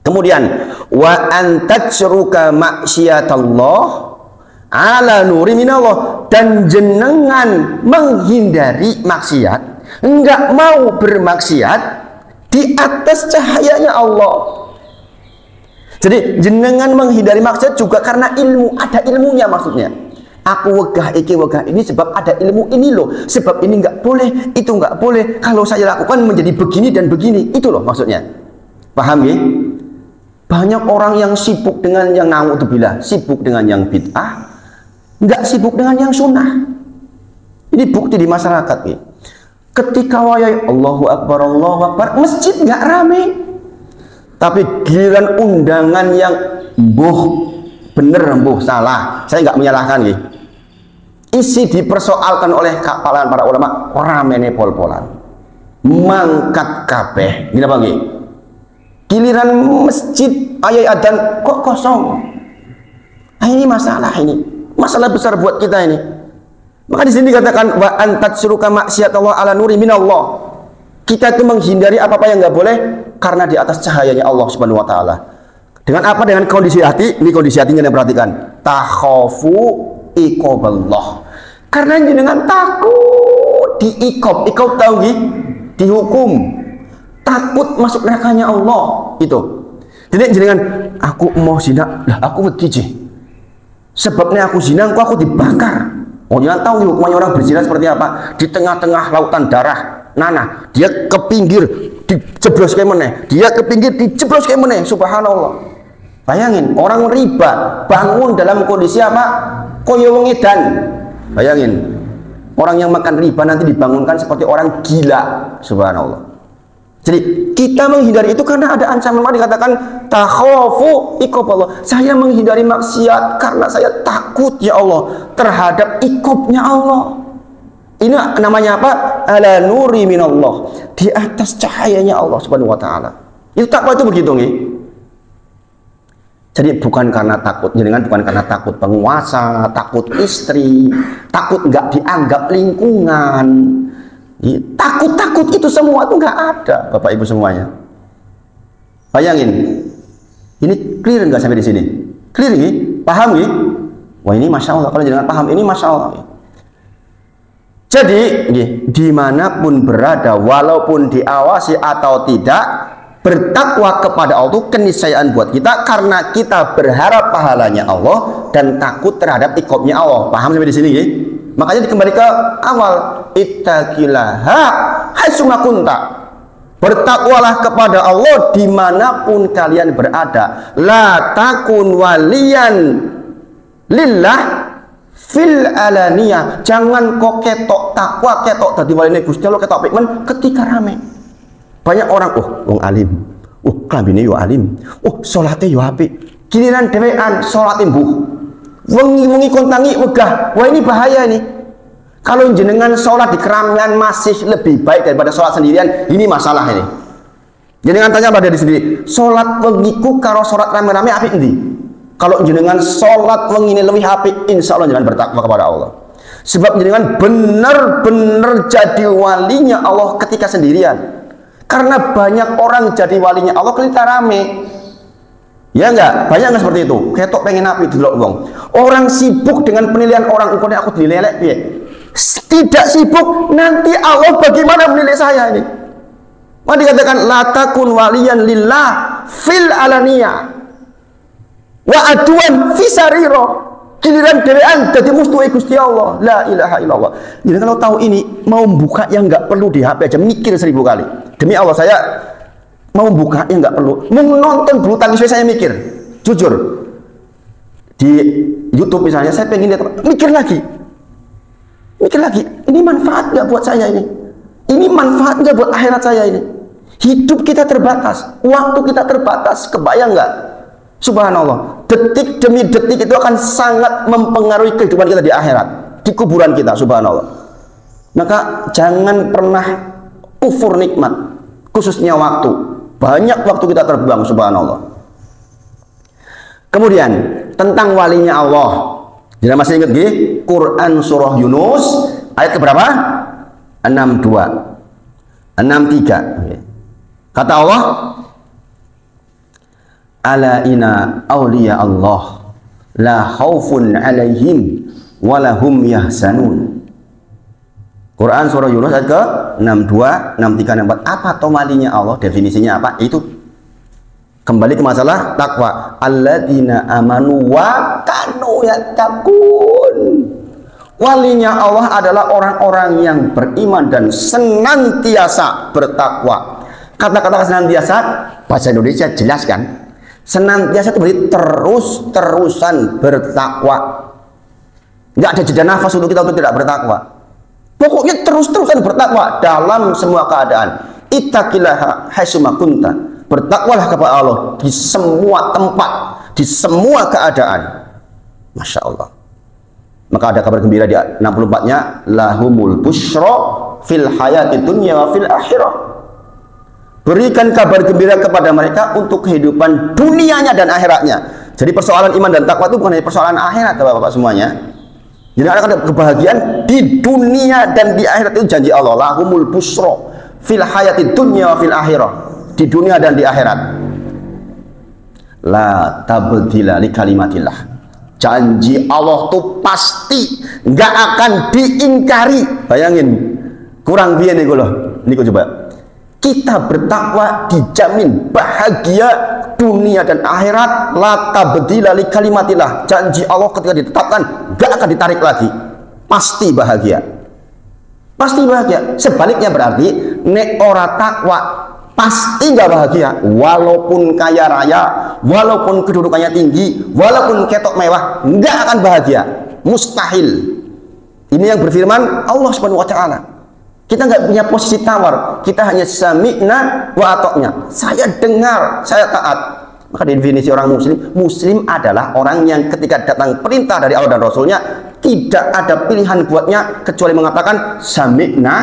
Kemudian wa antajruka maksiatallah ala nuri minallah, dan jenengan menghindari maksiat, enggak mau bermaksiat di atas cahayanya Allah. Jadi jenengan menghindari maksiat juga karena ilmu, ada ilmunya maksudnya. Aku wegah ini sebab ada ilmu ini loh, sebab ini nggak boleh, itu nggak boleh, kalau saya lakukan menjadi begini dan begini, itu loh maksudnya. Paham ya? Banyak orang yang sibuk dengan yang naudzubillah, sibuk dengan yang bid'ah, nggak sibuk dengan yang sunnah. Ini bukti di masyarakat ya. Ketika wayai Allahu Akbar, masjid nggak rame, tapi giliran undangan yang bener salah, saya nggak menyalahkan ya. Isi dipersoalkan oleh kapalan para ulama, ramene pol-polan, mangkat kabeh, gini bang, giliran masjid ayat adzan kok kosong. Ini masalah besar buat kita ini. Maka di sini dikatakan wa antajruka maksiatallah ala nuri minallah. Kita itu menghindari apa-apa yang nggak boleh karena di atas cahayanya Allah Subhanahu wa taala. Dengan apa? Dengan kondisi hati. Ini kondisi hatinya yang perhatikan. Takhafu iqaballah. Karena jenengan takut diiqab. Iqab tahu nggih? Dihukum. Takut masuk nerakanya Allah. Itu. Jadi jenengan aku mau zina, lah aku wedi. Sebabnya aku zina, aku dibakar. Oh, jangan tahu hukumannya orang berzina seperti apa. Di tengah-tengah lautan darah nanah, dia ke pinggir dijeblos kayak meneh, dia ke pinggir dijeblos kayak meneh. Subhanallah. Bayangin orang riba bangun dalam kondisi apa? Koyo wong edan. Bayangin orang yang makan riba nanti dibangunkan seperti orang gila. Subhanallah. Jadi kita menghindari itu karena ada ancaman. Dikatakan takhafu iqaballah. Saya menghindari maksiat karena saya takut ya Allah terhadap iqabnya Allah. Ini namanya apa? Ala nuri minallah, di atas cahayanya Allah Subhanahu wa taala. Itu takwa itu begitu nih. Jadi bukan karena takut jenengan, bukan karena takut penguasa, takut istri, takut nggak dianggap lingkungan. Takut-takut itu semua itu nggak ada, Bapak Ibu semuanya. Bayangin, ini clear nggak sampai di sini? Clear nih, paham nih? Wah ini masya Allah, kalau jenengan paham ini masya Allah. Jadi dimanapun berada, walaupun diawasi atau tidak, bertakwa kepada Allah itu keniscayaan buat kita karena kita berharap pahalanya Allah dan takut terhadap iqabnya Allah. Paham sampai di sini ya? Makanya kembali ke awal, ittaqillaha haitsuma kunta. Bertakwalah kepada Allah dimanapun kalian berada. La takun waliyan lillah fil alaniyah. Jangan kok ketok takwa, ketok dadi waline Gusti Allah, ketok pikmen ketika rame. Banyak orang, wong alim, klambine yo alim, salate yo apik. Giliran dhewean salate mbuh. Wengi-wengi kontangi wegah. Wah ini bahaya ini. Kalau jenengan sholat di keramaian masih lebih baik daripada sholat sendirian, ini masalah ini. Jenengan tanya pada diri sendiri, sholat wengiku karo sholat rame-rame apik endi? Kalau jenengan sholat wengi ini lebih apik, insya Allah jenengan bertakwa kepada Allah. Sebab jenengan benar-benar jadi walinya Allah ketika sendirian. Karena banyak orang jadi walinya Allah ketika rame. Ya enggak? Banyak enggak seperti itu? Ketok pengen api delok wong. Orang sibuk dengan penilaian orang, ukune aku dilelek piye? Tidak sibuk, nanti Allah bagaimana menilai saya ini? Maka dikatakan la takun waliyan lillah fil alaniyah wa aduan fi sarira. Giliran dewean jadi musuh Gusti Allah. La ilaha illallah. Jadi kalau tahu ini, mau buka yang nggak perlu di HP aja mikir 1000 kali. Demi Allah saya mau buka yang nggak perlu. Mau nonton bulu tangkis saya mikir. Jujur. Di YouTube misalnya saya pengen lihat, mikir lagi. Mikir lagi. Ini manfaat nggak buat saya ini? Ini manfaat nggak buat akhirat saya ini? Hidup kita terbatas, waktu kita terbatas. Kebayang nggak? Subhanallah, detik demi detik itu akan sangat mempengaruhi kehidupan kita di akhirat, di kuburan kita. Subhanallah. Maka jangan pernah kufur nikmat, khususnya waktu. Banyak waktu kita terbuang. Subhanallah. Kemudian tentang walinya Allah, jangan masih ingat gini, Quran surah Yunus ayat keberapa? 62 63. Kata Allah, ala inna awliya Allah la khaufun alaihim walahum yahzanun. Quran surah Yunus ayat ke 62, 63, 64. Apa toh walinya Allah? Definisinya apa? Itu kembali ke masalah takwa. Alladzina amanu wa kanu yattaqun. Walinya Allah adalah orang-orang yang beriman dan senantiasa bertakwa. Kata-kata senantiasa bahasa Indonesia jelas kan? Senantiasa itu berarti terus-terusan bertakwa. Nggak ada jeda nafas untuk kita untuk tidak bertakwa. Pokoknya terus-terusan bertakwa dalam semua keadaan. Ittaqillaha haitsuma kunta. Bertakwalah kepada Allah di semua tempat, di semua keadaan. Masya Allah. Maka ada kabar gembira di 64-nya, lahumul busyra fil hayati dunya wa fil akhirah. Berikan kabar gembira kepada mereka untuk kehidupan dunianya dan akhiratnya. Jadi persoalan iman dan takwa itu bukan hanya persoalan akhirat, Bapak-bapak semuanya. Jadi ada kebahagiaan di dunia dan di akhirat, itu janji Allah. Lahumul busra fil hayati dunya wa fil akhirah. Di dunia dan di akhirat. La tabdila li kalimatillah. Janji Allah tuh pasti nggak akan diingkari. Bayangin, kurang piye niku lho. Niku coba. Kita bertakwa dijamin bahagia dunia dan akhirat. La tabdila li kalimatillah. Janji Allah ketika ditetapkan gak akan ditarik lagi, pasti bahagia, pasti bahagia. Sebaliknya berarti nek ora takwa pasti gak bahagia, walaupun kaya raya, walaupun kedudukannya tinggi, walaupun ketok mewah, gak akan bahagia, mustahil. Ini yang berfirman Allah Subhanahu wa taala. Kita nggak punya posisi tawar, kita hanya sami'na wa atoknya. Saya dengar, saya taat. Maka definisi orang muslim adalah orang yang ketika datang perintah dari Allah dan Rasulnya tidak ada pilihan buatnya kecuali mengatakan sami'na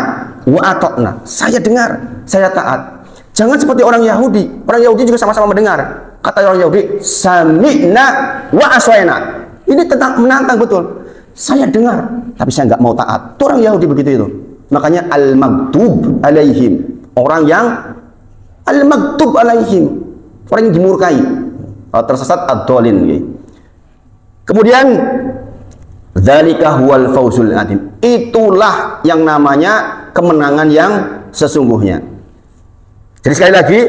wa atokna. Saya dengar, saya taat. Jangan seperti orang Yahudi. Orang Yahudi juga sama-sama mendengar, Kata orang Yahudi, sami'na wa aswaina. Ini tentang menantang betul. Saya dengar, tapi saya nggak mau taat. Itu orang Yahudi begitu itu. Makanya al-maghdub alaihim. Orang yang al-maghdub alaihim. Orang yang dimurkai. Tersesat ad-dhalin. Kemudian dzalika huwal fawzul azim. Itulah yang namanya kemenangan yang sesungguhnya. Jadi sekali lagi,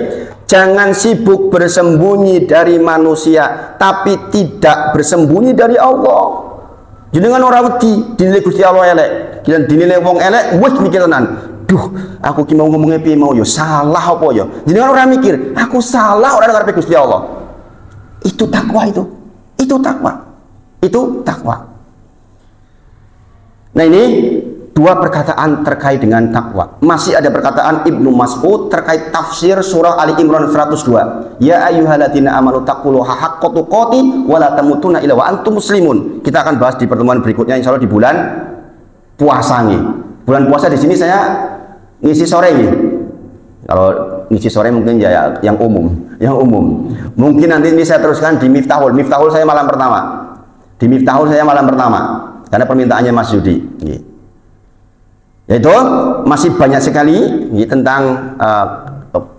jangan sibuk bersembunyi dari manusia, tapi tidak bersembunyi dari Allah. Jenengan ora wedi dinilai Gusti Allah elek, dan dinilai wong elek wis mikir tenan. Duh, aku ki mau ngomongnya piye mau yo salah apa yo. Jenengan ora mikir, aku salah ora ngarepe Gusti Allah. Itu takwa itu. Itu takwa. Itu takwa. Nah, ini dua perkataan terkait dengan takwa. Masih ada perkataan Ibnu Mas'ud terkait tafsir surah Ali Imran 102. Ya ayyuhalladzina amanu taqullaha haqqa tuqatih wa la tamutunna illa wa antum muslimun. Kita akan bahas di pertemuan berikutnya insyaallah di bulan puasa nih. Bulan puasa di sini saya ngisi sore nih. Kalau ngisi sore mungkin ya yang umum, Mungkin nanti ini saya teruskan di Miftahul. Miftahul saya malam pertama. Di Miftahul saya malam pertama karena permintaannya Mas Yudi. Yaitu masih banyak sekali tentang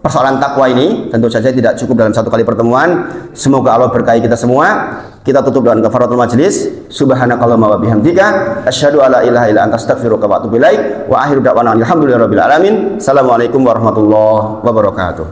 persoalan takwa ini. Tentu saja tidak cukup dalam satu kali pertemuan. Semoga Allah berkahi kita semua. Kita tutup dengan kafaratul majlis. Subhanakallahumma wa bihamdika asyhadu alla ilaha illa anta astaghfiruka wa atubu ilaik. Wa akhiru da'wana alhamdulillahirabbil alamin. Assalamualaikum warahmatullahi wabarakatuh.